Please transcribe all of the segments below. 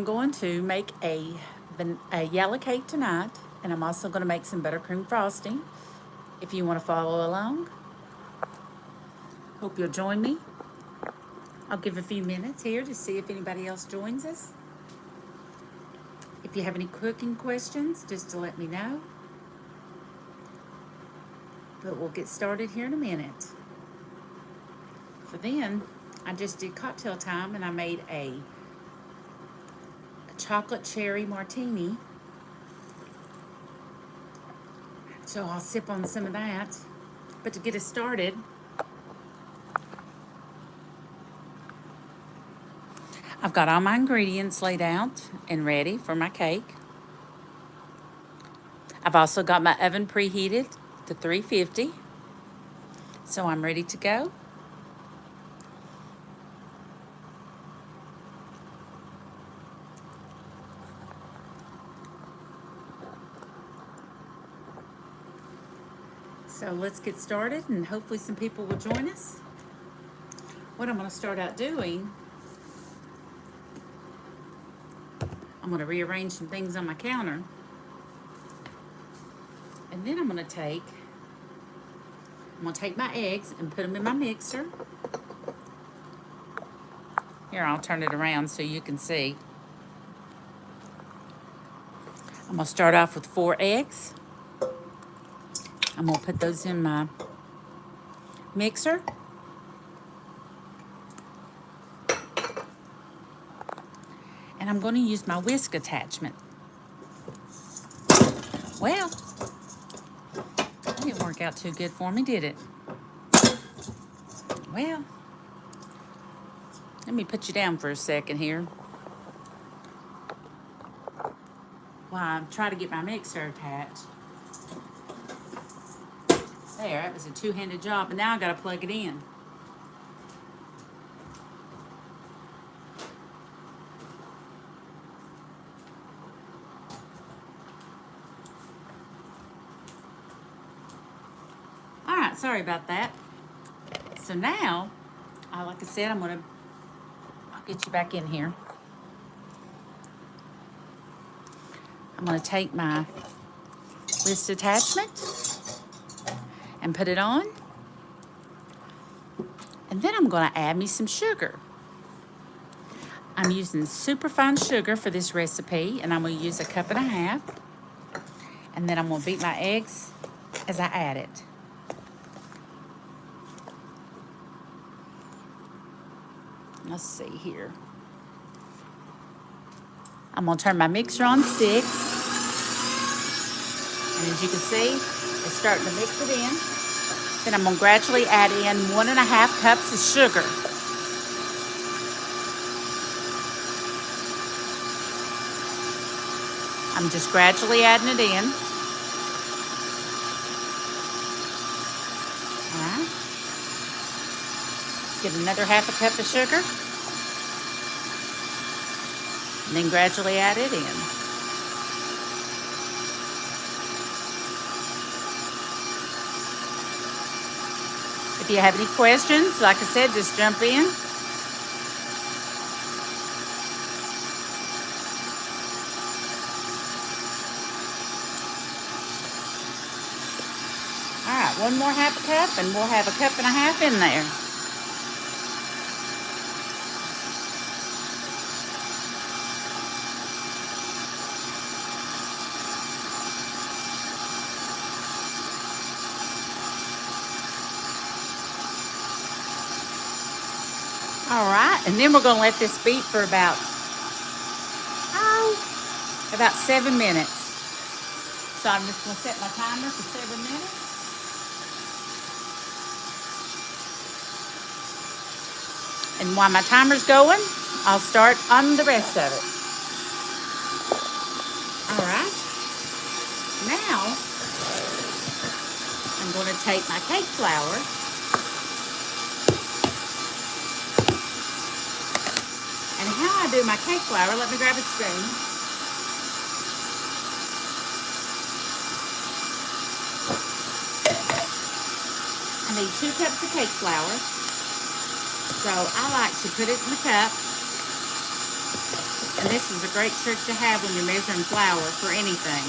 I'm going to make a yellow cake tonight, and I'm also going to make some buttercream frosting. If you want to follow along, hope you'll join me. I'll give a few minutes here to see if anybody else joins us. If you have any cooking questions, just to let me know. But we'll get started here in a minute. For then, I just did cocktail time and I made a chocolate cherry martini. So I'll sip on some of that. But to get us started, I've got all my ingredients laid out and ready for my cake. I've also got my oven preheated to 350. So I'm ready to go. So let's get started and hopefully some people will join us. What I'm going to start out doing, I'm going to rearrange some things on my counter. And then I'm going to take my eggs and put them in my mixer. Here, I'll turn it around so you can see. I'm going to start off with 4 eggs. I'm going to put those in my mixer. And I'm going to use my whisk attachment. Well, that didn't work out too good for me, did it? Well, let me put you down for a second here while I try to get my mixer attached. There, that was a two-handed job, and now I gotta plug it in. All right, sorry about that. So now, like I said, I'll get you back in here. I'm gonna take my whisk attachment and put it on. And then I'm going to add me some sugar. I'm using superfine sugar for this recipe, and I'm going to use 1.5 cups. And then I'm going to beat my eggs as I add it. Let's see here. I'm going to turn my mixer on 6. And as you can see, it's starting to mix it in. Then I'm going to gradually add in 1.5 cups of sugar. I'm just gradually adding it in. All right. Get another 1/2 cup of sugar. And then gradually add it in. If you have any questions, like I said, just jump in. All right, one more 1/2 cup, and we'll have 1.5 cups in there. All right, and then we're going to let this beat for about 7 minutes. So I'm just going to set my timer for 7 minutes. And while my timer's going, I'll start on the rest of it. All right. Now, I'm going to take my cake flour and how I do my cake flour, let me grab a spoon. I need 2 cups of cake flour. So I like to put it in the cup And this is a great trick to have when you're measuring flour for anything.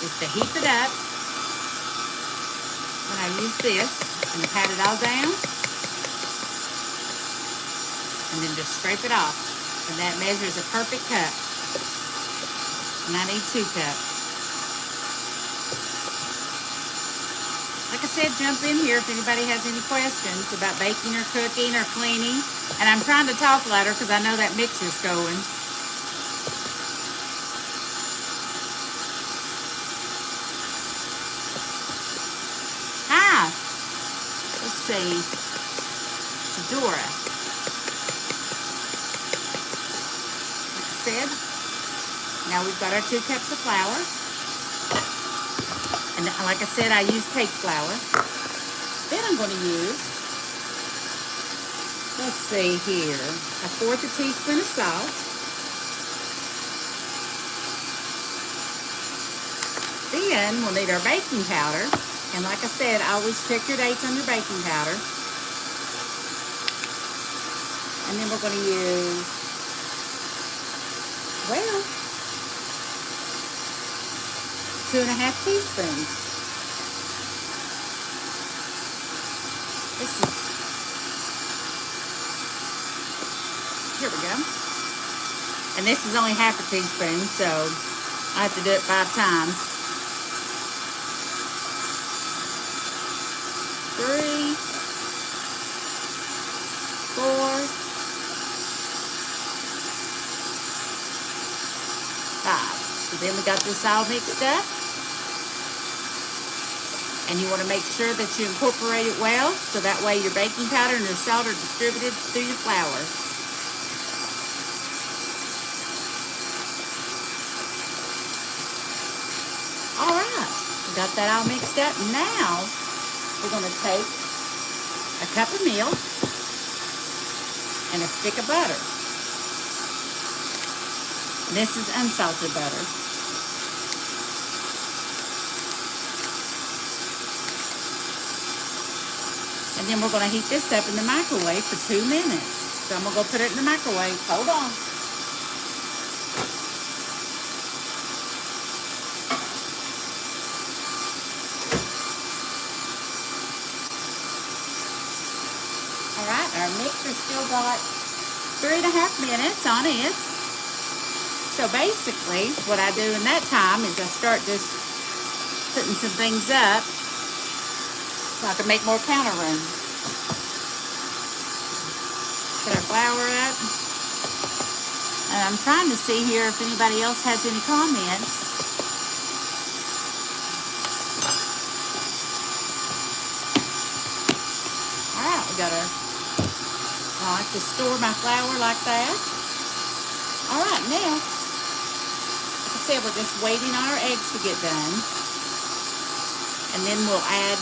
Is to heap it up when I use this and pat it all down, and then just scrape it off, and that measures a perfect cup. And I need 2 cups. Like I said, jump in here if anybody has any questions about baking or cooking or cleaning. And I'm trying to talk louder because I know that mixer's going. Hi. Let's see. Dora. Like I said, now we've got our 2 cups of flour. And like I said, I use cake flour. Then I'm going to use, let's see here, 1/4 teaspoon of salt. Then we'll need our baking powder. And like I said, always check your dates on your baking powder. And then we're going to use, well, 2½ teaspoons. Here we go. And this is only ½ teaspoon, so I have to do it 5 times. 3, 4, 5. So then we got this all mixed up. And you want to make sure that you incorporate it well, so that way your baking powder and your salt are distributed through your flour. All right, we got that all mixed up. Now we're going to take a cup of milk and a stick of butter. This is unsalted butter. And then we're going to heat this up in the microwave for 2 minutes. So I'm going to go put it in the microwave. Hold on. All right, our mixer still got 3½ minutes on it. So basically, what I do in that time is I start just putting some things up so I can make more counter room. Put our flour up. And I'm trying to see here if anybody else has any comments. All right, we got our, I like to store my flour like that. All right, next, like I said, we're just waiting on our eggs to get done. And then we'll add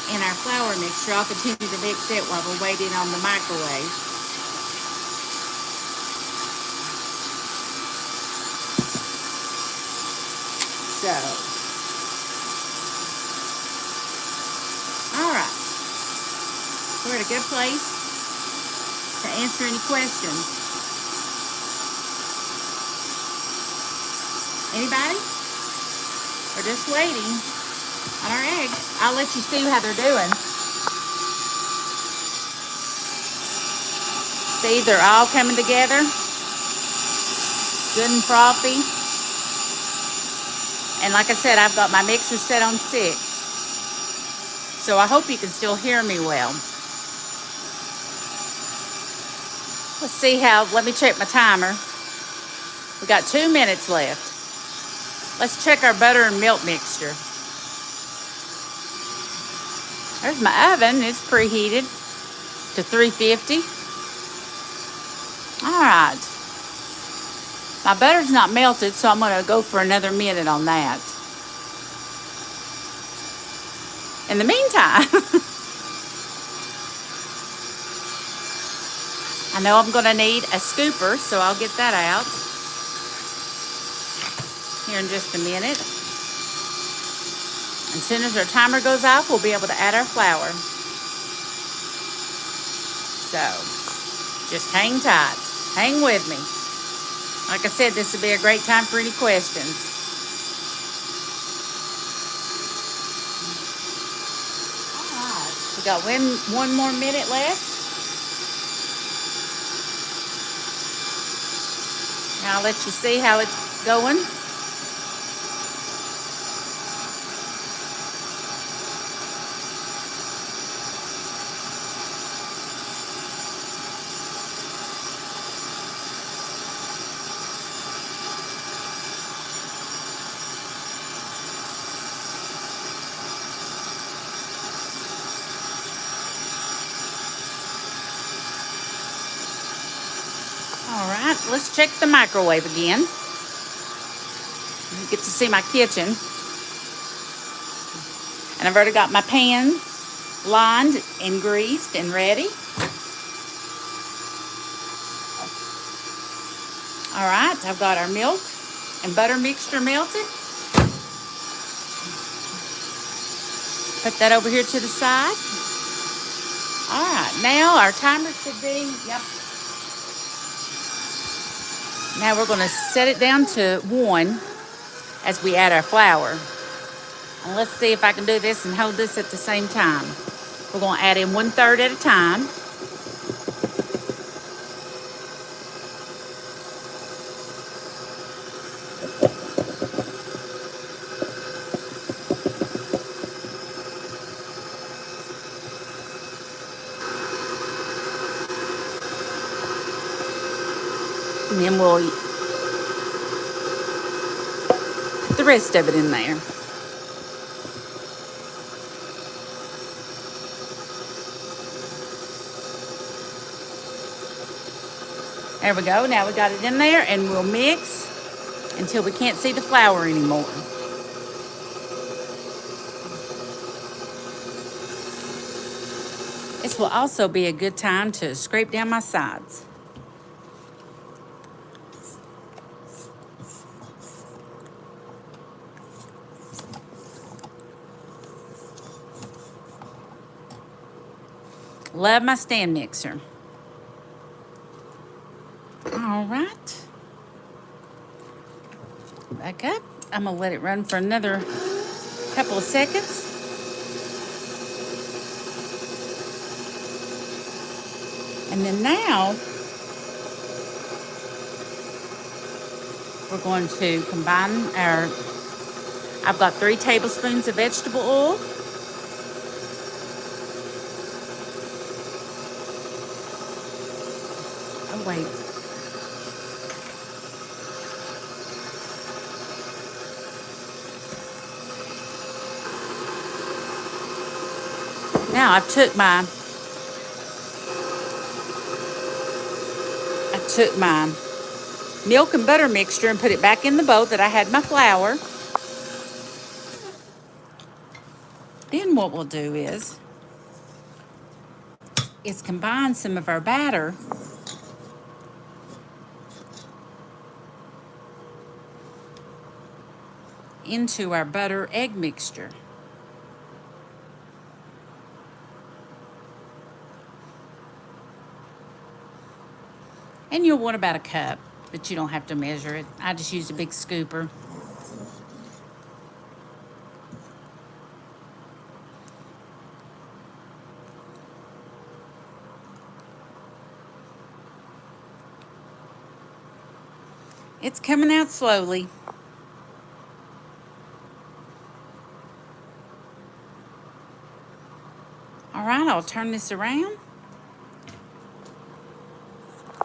in our flour mixture. I'll continue to mix it while we're waiting on the microwave. So, all right. We're at a good place to answer any questions. Anybody? We're just waiting on our eggs. I'll let you see how they're doing. See, they're all coming together. Good and frothy. And like I said, I've got my mixer set on 6. So I hope you can still hear me well. Let's see how, let me check my timer. We got 2 minutes left. Let's check our butter and milk mixture. There's my oven. It's preheated to 350. All right. My butter's not melted, so I'm going to go for another minute on that. In the meantime, I know I'm going to need a scooper, so I'll get that out here in just a minute. As soon as our timer goes off, we'll be able to add our flour. So, just hang tight. Hang with me. Like I said, this would be a great time for any questions. All right. We got one more minute left. Now I'll let you see how it's going. All right, let's check the microwave again. You get to see my kitchen. And I've already got my pan lined and greased and ready. All right, I've got our milk and butter mixture melted. Put that over here to the side. All right, now our timer should be, yep. Now we're going to set it down to 1 as we add our flour. And let's see if I can do this and hold this at the same time. We're going to add in 1/3 at a time. And then we'll put the rest of it in there. There we go. Now we got it in there, and we'll mix until we can't see the flour anymore. This will also be a good time to scrape down my sides. Love my stand mixer. All right. Back up. I'm going to let it run for another couple of seconds. And then now, we're going to combine I've got 3 tablespoons of vegetable oil. Oh, wait. Now I took my milk and butter mixture and put it back in the bowl that I had my flour. Then what we'll do is combine some of our batter into our butter egg mixture. And you'll want about a cup, but you don't have to measure it. I just use a big scooper. It's coming out slowly. All right, I'll turn this around.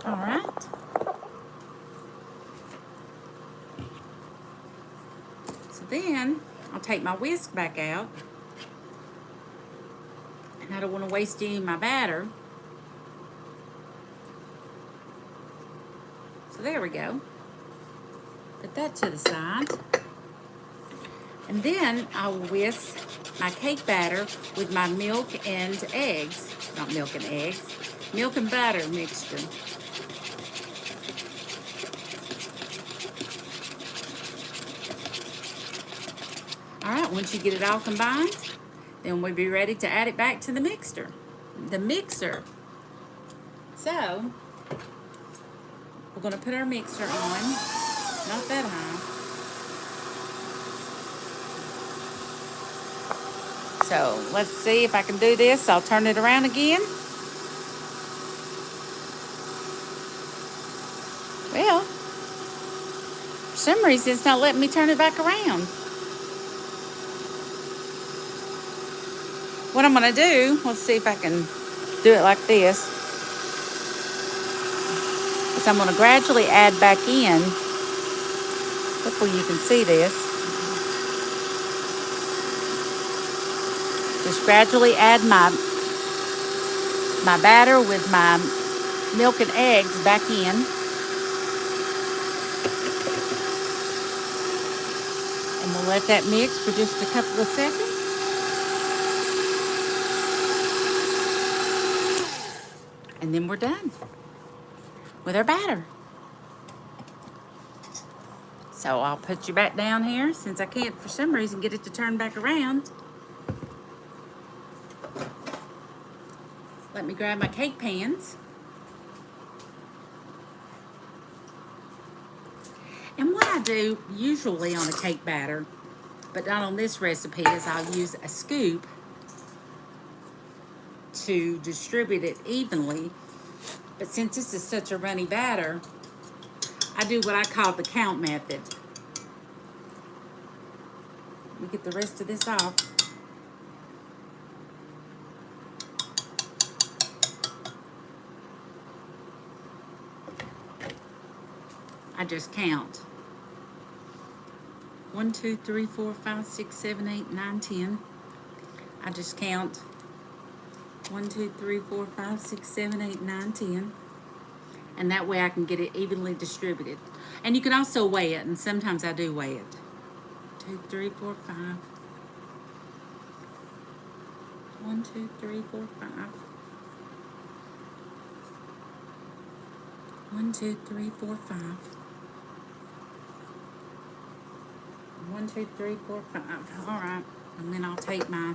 All right. So then I'll take my whisk back out. And I don't want to waste any of my batter. So there we go. Put that to the side. And then I will whisk my cake batter with my milk and eggs. Not milk and eggs. Milk and butter mixture. All right, once you get it all combined, then we'll be ready to add it back to the mixer. The mixer. So, we're going to put our mixer on. Not that high. So, let's see if I can do this. I'll turn it around again. Well, for some reason, it's not letting me turn it back around. What I'm going to do, let's see if I can do it like this. Is I'm going to gradually add back in. Hopefully you can see this. Just gradually add my batter with my milk and eggs back in. And we'll let that mix for just a couple of seconds. And then we're done with our batter. So I'll put you back down here since I can't for some reason get it to turn back around. Let me grab my cake pans. And what I do usually on a cake batter, but not on this recipe, is I'll use a scoop to distribute it evenly. But since this is such a runny batter, I do what I call the count method. Let me get the rest of this off. I just count. 1, 2, 3, 4, 5, 6, 7, 8, 9, 10. I just count 1, 2, 3, 4, 5, 6, 7, 8, 9, 10. And that way I can get it evenly distributed. And you can also weigh it, and sometimes I do weigh it. 2, 3, 4, 5. 1, 2, 3, 4, 5. 1, 2, 3, 4, 5. 1, 2, 3, 4, 5. All right. And then I'll take my,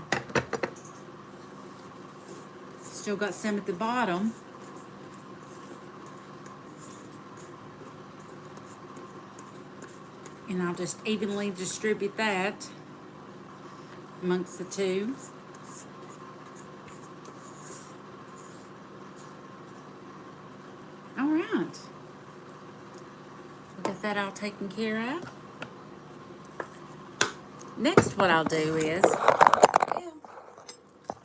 still got some at the bottom. And I'll just evenly distribute that amongst the two. All right. We'll get that all taken care of. Next, what I'll do is,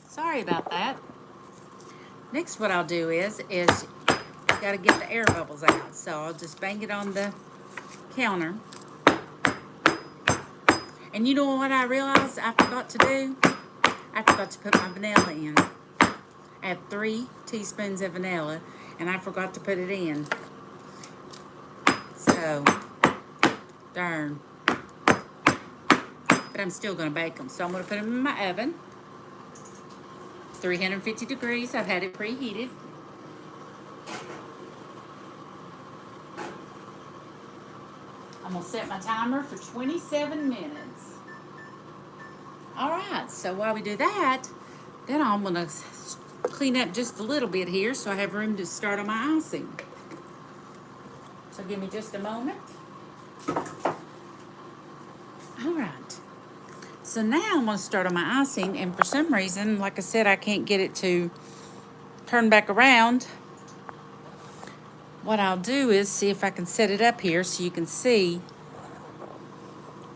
sorry about that. Next, what I'll do is got to get the air bubbles out. So I'll just bang it on the counter. And you know what I realized I forgot to do? I forgot to put my vanilla in. I have 3 teaspoons of vanilla, and I forgot to put it in. So, darn. But I'm still going to bake them. So I'm going to put them in my oven. 350 degrees. I've had it preheated. I'm going to set my timer for 27 minutes. All right, so while we do that, then I'm going to clean up just a little bit here so I have room to start on my icing. So give me just a moment. All right. So now I'm going to start on my icing, and for some reason, like I said, I can't get it to turn back around. What I'll do is see if I can set it up here so you can see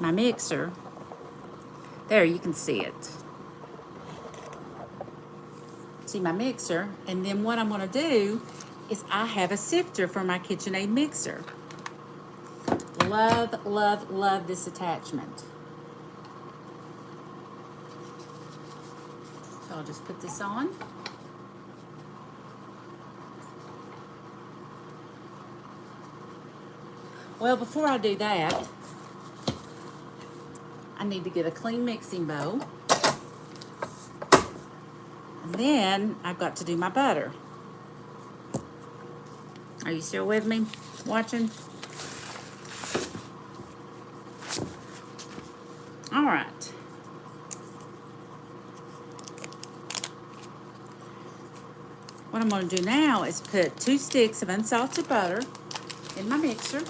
my mixer. There, you can see it. See my mixer, and then what I'm going to do is I have a sifter for my KitchenAid mixer. Love, love, love this attachment. So I'll just put this on. Well, before I do that, I need to get a clean mixing bowl. And then I've got to do my butter. Are you still with me, watching? All right. What I'm going to do now is put 2 sticks of unsalted butter in my mixer.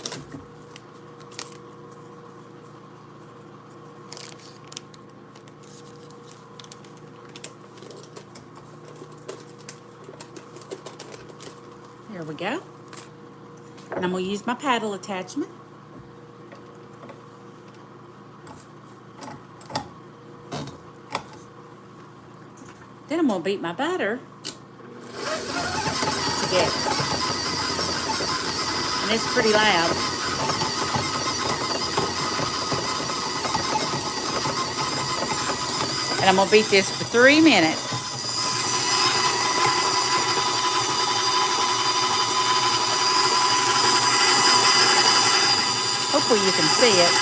There we go. And I'm going to use my paddle attachment. Then I'm going to beat my butter together. And it's pretty loud. And I'm going to beat this for 3 minutes. Hopefully you can see it.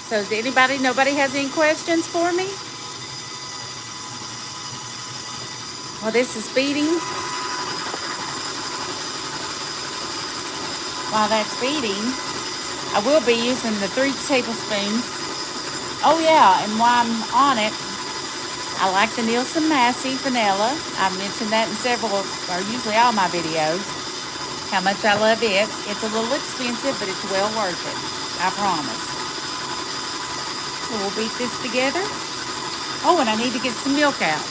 So nobody has any questions for me? While this is beating, while that's beating, I will be using the 3 tablespoons. Oh yeah, and while I'm on it, I like the Nielsen Massey vanilla. I've mentioned that in several, or usually all my videos, how much I love it. It's a little expensive, but it's well worth it, I promise. So we'll beat this together. Oh, and I need to get some milk out.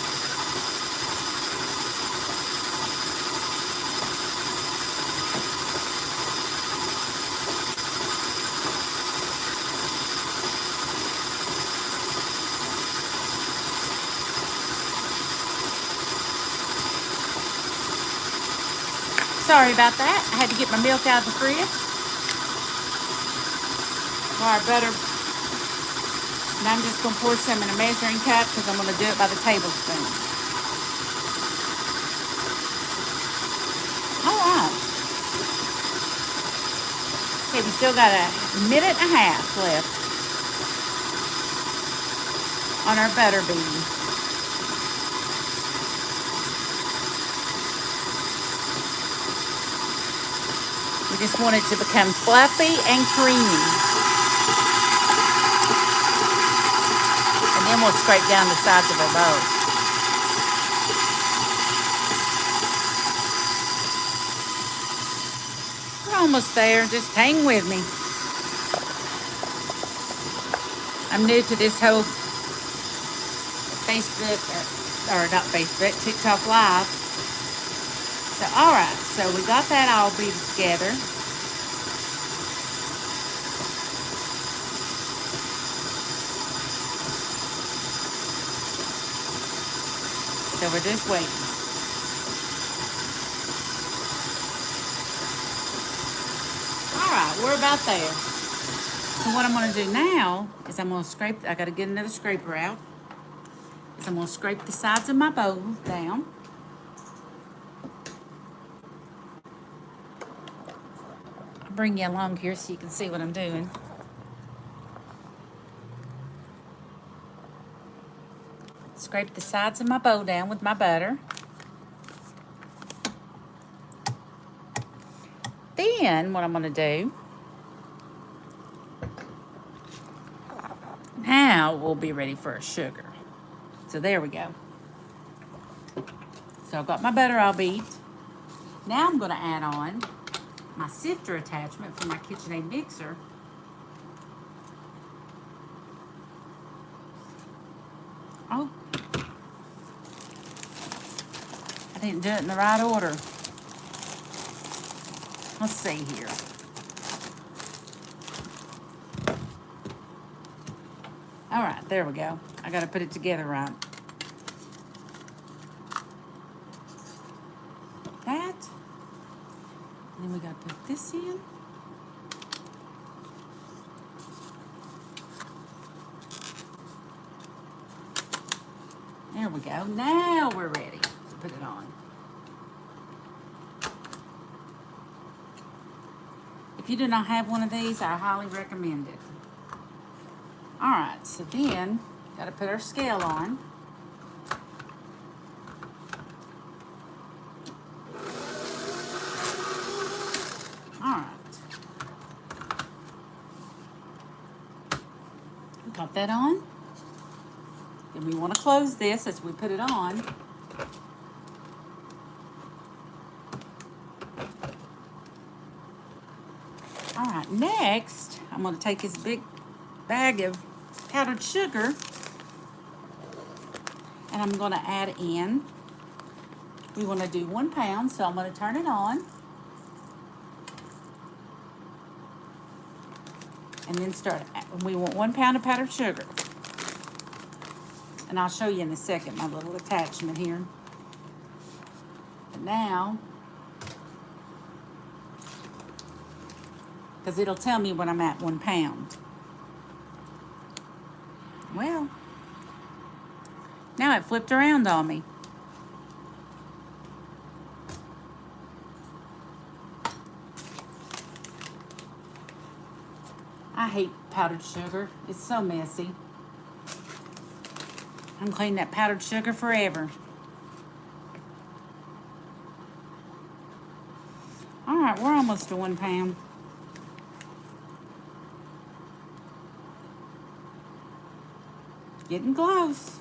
Sorry about that. I had to get my milk out of the fridge. Or butter. And I'm just going to pour some in a measuring cup because I'm going to do it by the tablespoon. All right. Okay, we still got a minute and a half left on our butter beating. We just want it to become fluffy and creamy. And then we'll scrape down the sides of our bowl. We're almost there. Just hang with me. I'm new to this whole Facebook, or not Facebook, TikTok Live. So, all right, so we got that all beaten together. So we're just waiting. All right, we're about there. So what I'm going to do now is I'm going to scrape, I got to get another scraper out. Is I'm going to scrape the sides of my bowl down. Bring you along here so you can see what I'm doing. Scrape the sides of my bowl down with my butter. Then what I'm going to do, now we'll be ready for our sugar. So there we go. So I've got my butter all beat. Now I'm going to add on my sifter attachment for my KitchenAid mixer. Oh, I didn't do it in the right order. Let's see here. All right, there we go. I got to put it together right. That. And then we got to put this in. There we go. Now we're ready to put it on. If you do not have one of these, I highly recommend it. All right, so then, got to put our scale on. Pop that on. Then we want to close this as we put it on. All right, next, I'm going to take this big bag of powdered sugar and I'm going to add in, we want to do 1 pound, so I'm going to turn it on. And then we want 1 pound of powdered sugar. And I'll show you in a second my little attachment here. But now, because it'll tell me when I'm at 1 pound. Well, now it flipped around on me. I hate powdered sugar. It's so messy. I'm cleaning that powdered sugar forever. All right, we're almost to 1 pound. Getting close.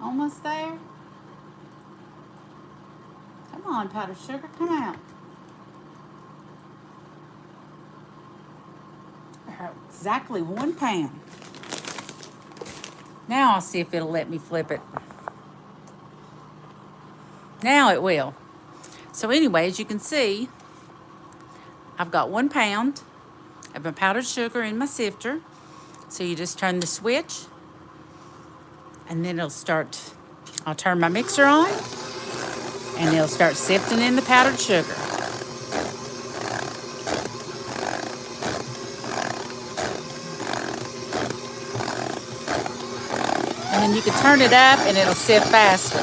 Almost there. Come on, powdered sugar, come out. Exactly 1 pound. Now I'll see if it'll let me flip it. Now it will. So anyway, as you can see, I've got 1 pound of my powdered sugar in my sifter. So you just turn the switch and then it'll start, I'll turn my mixer on and it'll start sifting in the powdered sugar. And then you can turn it up and it'll sift faster.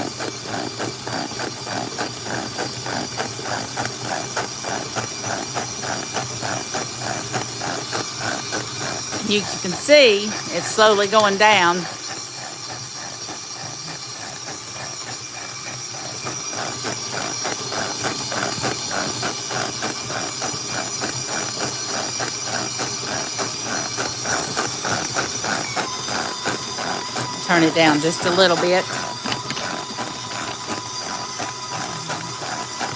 You can see it's slowly going down. Turn it down just a little bit.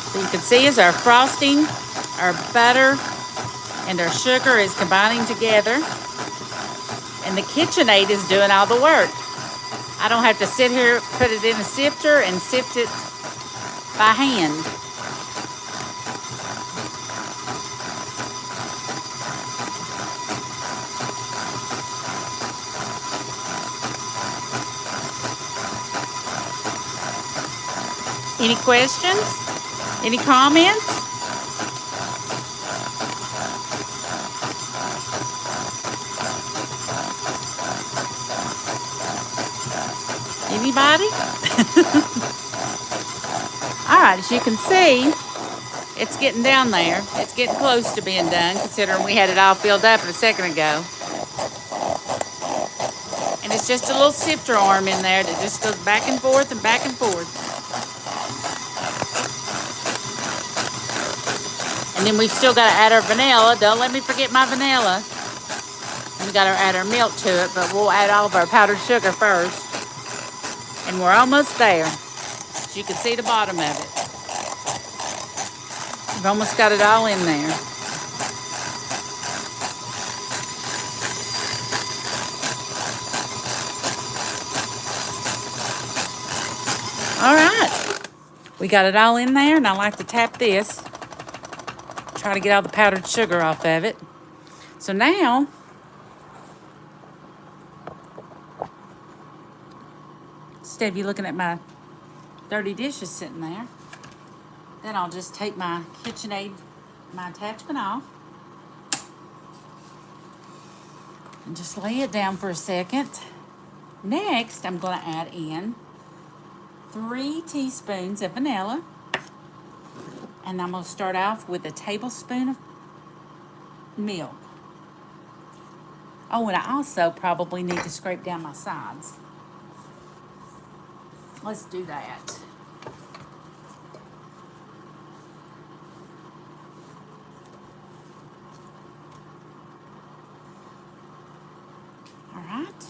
So you can see as our frosting, our butter, and our sugar is combining together. And the KitchenAid is doing all the work. I don't have to sit here, put it in a sifter, and sift it by hand. Any questions? Any comments? Anybody? All right, as you can see, it's getting down there. It's getting close to being done, considering we had it all filled up a second ago. And it's just a little sifter arm in there that just goes back and forth and back and forth. And then we've still got to add our vanilla. Don't let me forget my vanilla. We've got to add our milk to it, but we'll add all of our powdered sugar first. And we're almost there. As you can see the bottom of it. We've almost got it all in there. All right. We got it all in there, and I like to tap this. Try to get all the powdered sugar off of it. So now, instead of you looking at my dirty dishes sitting there, then I'll just take my KitchenAid, my attachment off, and just lay it down for a second. Next, I'm going to add in 3 teaspoons of vanilla. And I'm going to start off with a tablespoon of milk. Oh, and I also probably need to scrape down my sides. Let's do that. All right.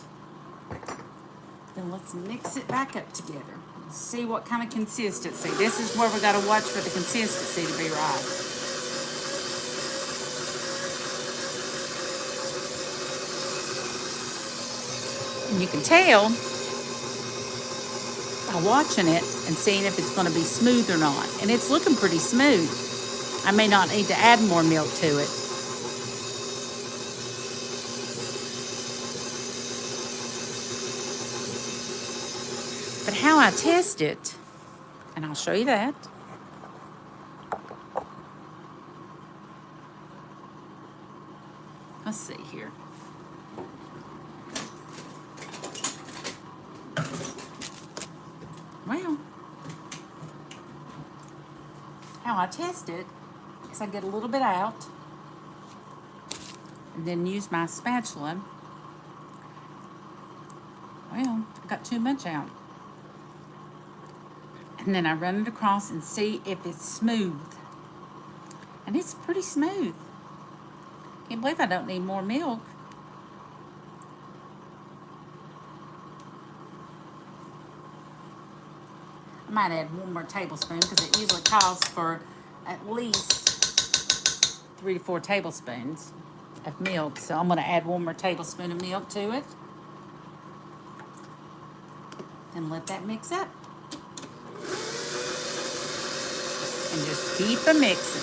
Then let's mix it back up together. See what kind of consistency. This is where we got to watch for the consistency to be right. And you can tell by watching it and seeing if it's going to be smooth or not. And it's looking pretty smooth. I may not need to add more milk to it. But how I test it, and I'll show you that. Let's see here. Well, how I test it is I get a little bit out and then use my spatula. Well, I got too much out. And then I run it across and see if it's smooth. And it's pretty smooth. Can't believe I don't need more milk. I might add one more tablespoon because it usually calls for at least 3 to 4 tablespoons of milk. So I'm going to add one more tablespoon of milk to it. And let that mix up. And just keep a mixing.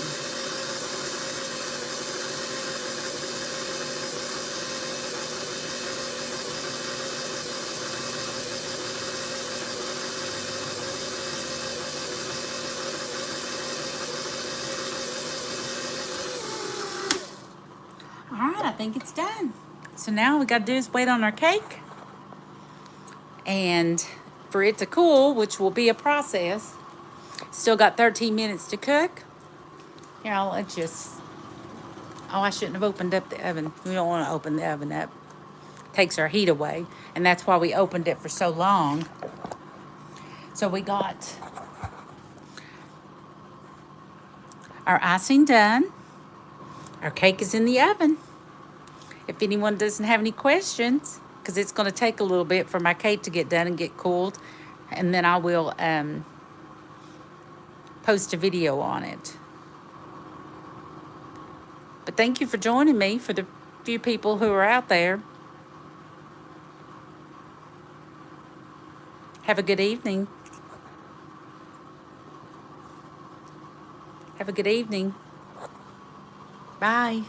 All right, I think it's done. So now all we got to do is wait on our cake. And for it to cool, which will be a process. Still got 13 minutes to cook. Here, I'll just... Oh, I shouldn't have opened up the oven. We don't want to open the oven up. Takes our heat away. And that's why we opened it for so long. So we got our icing done. Our cake is in the oven. If anyone doesn't have any questions, because it's going to take a little bit for my cake to get done and get cooled. And then I will... post a video on it. But thank you for joining me, for the few people who are out there. Have a good evening. Have a good evening. Bye.